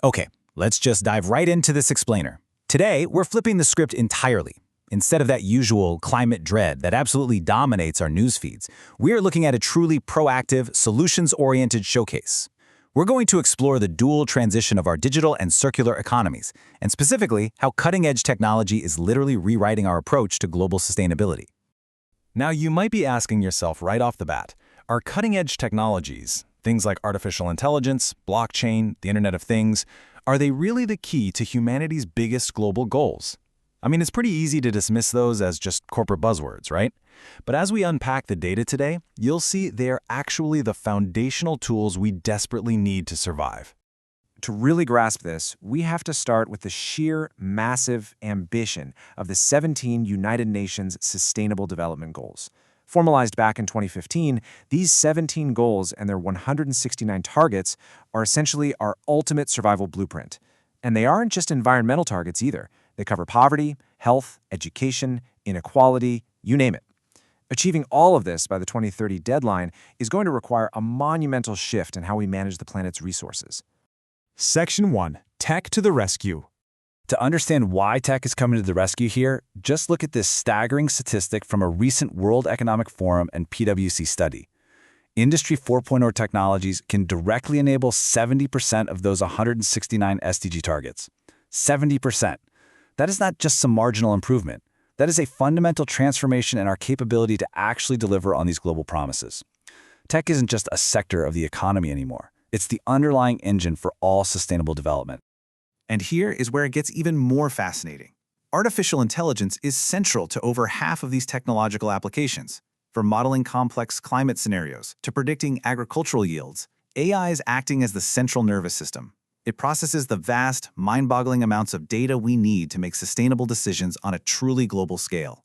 Okay, let's just dive right into this explainer. Today, we're flipping the script entirely. Instead of that usual climate dread that absolutely dominates our news feeds, we're looking at a truly proactive, solutions-oriented showcase. We're going to explore the dual transition of our digital and circular economies, and specifically how cutting-edge technology is literally rewriting our approach to global sustainability. Now, you might be asking yourself right off the bat, are cutting-edge technologies, things like artificial intelligence, blockchain, the Internet of Things, are they really the key to humanity's biggest global goals? I mean, it's pretty easy to dismiss those as just corporate buzzwords, right? But as we unpack the data today, you'll see they are actually the foundational tools we desperately need to survive. To really grasp this, we have to start with the sheer, massive ambition of the 17 United Nations Sustainable Development Goals. Formalized back in 2015, these 17 goals and their 169 targets are essentially our ultimate survival blueprint. And they aren't just environmental targets either. They cover poverty, health, education, inequality, you name it. Achieving all of this by the 2030 deadline is going to require a monumental shift in how we manage the planet's resources. Section 1. Tech to the rescue. To understand why tech is coming to the rescue here, just look at this staggering statistic from a recent World Economic Forum and PwC study. Industry 4.0 technologies can directly enable 70% of those 169 SDG targets. 70%. That is not just some marginal improvement. That is a fundamental transformation in our capability to actually deliver on these global promises. Tech isn't just a sector of the economy anymore. It's the underlying engine for all sustainable development. And here is where it gets even more fascinating. Artificial intelligence is central to over half of these technological applications. From modeling complex climate scenarios to predicting agricultural yields, AI is acting as the central nervous system. It processes the vast, mind-boggling amounts of data we need to make sustainable decisions on a truly global scale.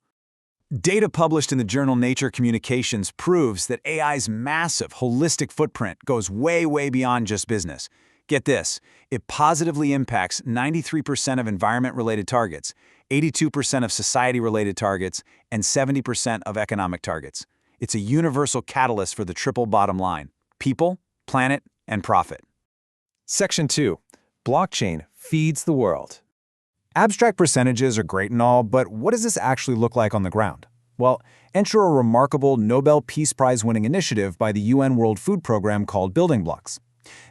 Data published in the journal Nature Communications proves that AI's massive, holistic footprint goes way, way beyond just business. Get this, it positively impacts 93% of environment-related targets, 82% of society-related targets, and 70% of economic targets. It's a universal catalyst for the triple bottom line: people, planet, and profit. Section 2. Blockchain feeds the world. Abstract percentages are great and all, but what does this actually look like on the ground? Well, enter a remarkable Nobel Peace Prize-winning initiative by the UN World Food Program called Building Blocks.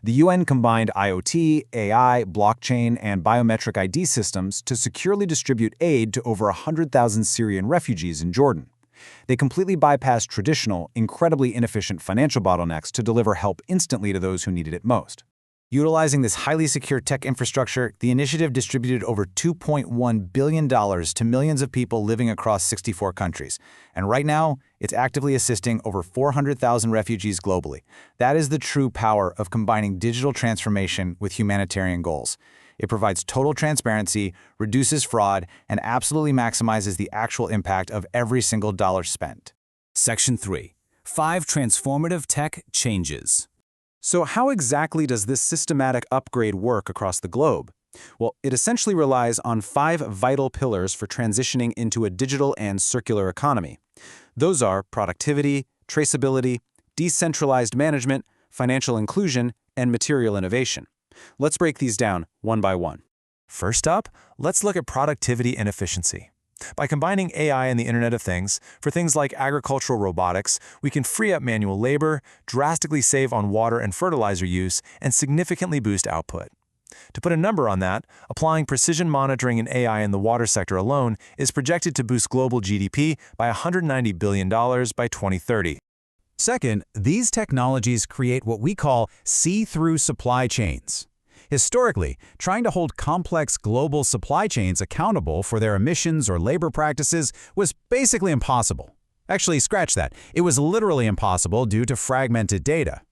The UN combined IoT, AI, blockchain, and biometric ID systems to securely distribute aid to over 100,000 Syrian refugees in Jordan. They completely bypassed traditional, incredibly inefficient financial bottlenecks to deliver help instantly to those who needed it most. Utilizing this highly secure tech infrastructure, the initiative distributed over $2.1 billion to millions of people living across 64 countries. And right now, it's actively assisting over 400,000 refugees globally. That is the true power of combining digital transformation with humanitarian goals. It provides total transparency, reduces fraud, and absolutely maximizes the actual impact of every single dollar spent. Section 3. 5 transformative tech changes. So how exactly does this systematic upgrade work across the globe? Well, it essentially relies on 5 vital pillars for transitioning into a digital and circular economy. Those are productivity, traceability, decentralized management, financial inclusion, and material innovation. Let's break these down one by one. First up, let's look at productivity and efficiency. By combining AI and the Internet of Things, for things like agricultural robotics, we can free up manual labor, drastically save on water and fertilizer use, and significantly boost output. To put a number on that, applying precision monitoring and AI in the water sector alone is projected to boost global GDP by $190 billion by 2030. Second, these technologies create what we call see-through supply chains. Historically, trying to hold complex global supply chains accountable for their emissions or labor practices was basically impossible. Actually, scratch that. It was literally impossible due to fragmented data.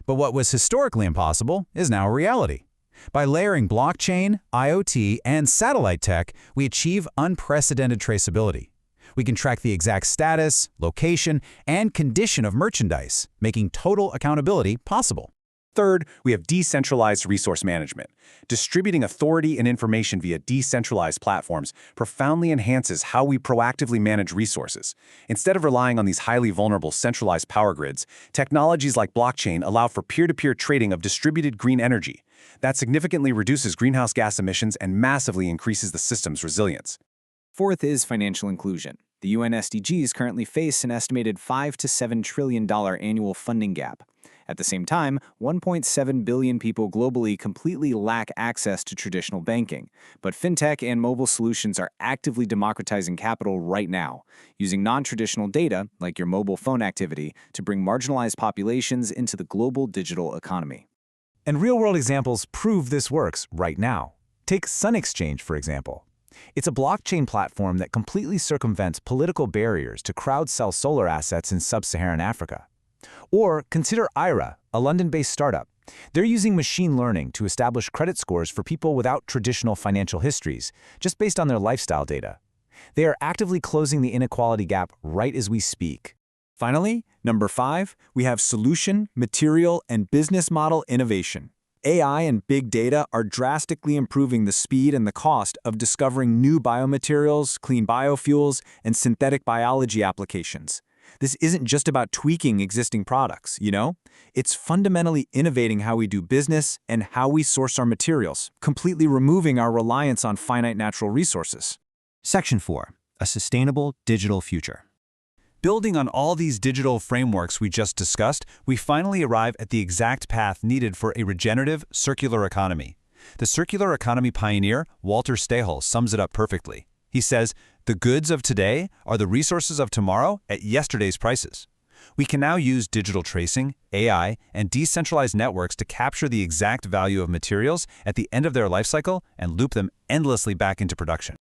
But what was historically impossible is now a reality. By layering blockchain, IoT, and satellite tech, we achieve unprecedented traceability. We can track the exact status, location, and condition of merchandise, making total accountability possible. Third, we have decentralized resource management. Distributing authority and information via decentralized platforms profoundly enhances how we proactively manage resources. Instead of relying on these highly vulnerable centralized power grids, technologies like blockchain allow for peer-to-peer trading of distributed green energy. That significantly reduces greenhouse gas emissions and massively increases the system's resilience. Fourth is financial inclusion. The UN SDGs currently face an estimated $5 to $7 trillion annual funding gap. At the same time, 1.7 billion people globally completely lack access to traditional banking. But fintech and mobile solutions are actively democratizing capital right now, using non-traditional data, like your mobile phone activity, to bring marginalized populations into the global digital economy. And real-world examples prove this works right now. Take Sun Exchange, for example. It's a blockchain platform that completely circumvents political barriers to crowd-sell solar assets in sub-Saharan Africa. Or consider IRA, a London-based startup. They're using machine learning to establish credit scores for people without traditional financial histories, just based on their lifestyle data. They are actively closing the inequality gap right as we speak. Finally, number 5, we have solution, material, and business model innovation. AI and big data are drastically improving the speed and the cost of discovering new biomaterials, clean biofuels, and synthetic biology applications. This isn't just about tweaking existing products, It's fundamentally innovating how we do business and how we source our materials, completely removing our reliance on finite natural resources. Section 4. A sustainable digital future. Building on all these digital frameworks we just discussed, we finally arrive at the exact path needed for a regenerative, circular economy. The circular economy pioneer, Walter Stahel, sums it up perfectly. He says, "The goods of today are the resources of tomorrow at yesterday's prices." We can now use digital tracing, AI, and decentralized networks to capture the exact value of materials at the end of their life cycle and loop them endlessly back into production.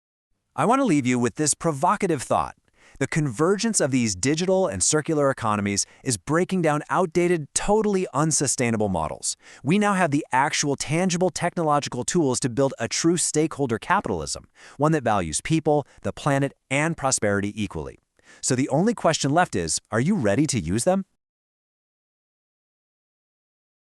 I want to leave you with this provocative thought. The convergence of these digital and circular economies is breaking down outdated, totally unsustainable models. We now have the actual tangible technological tools to build a true stakeholder capitalism, one that values people, the planet, and prosperity equally. So the only question left is, are you ready to use them?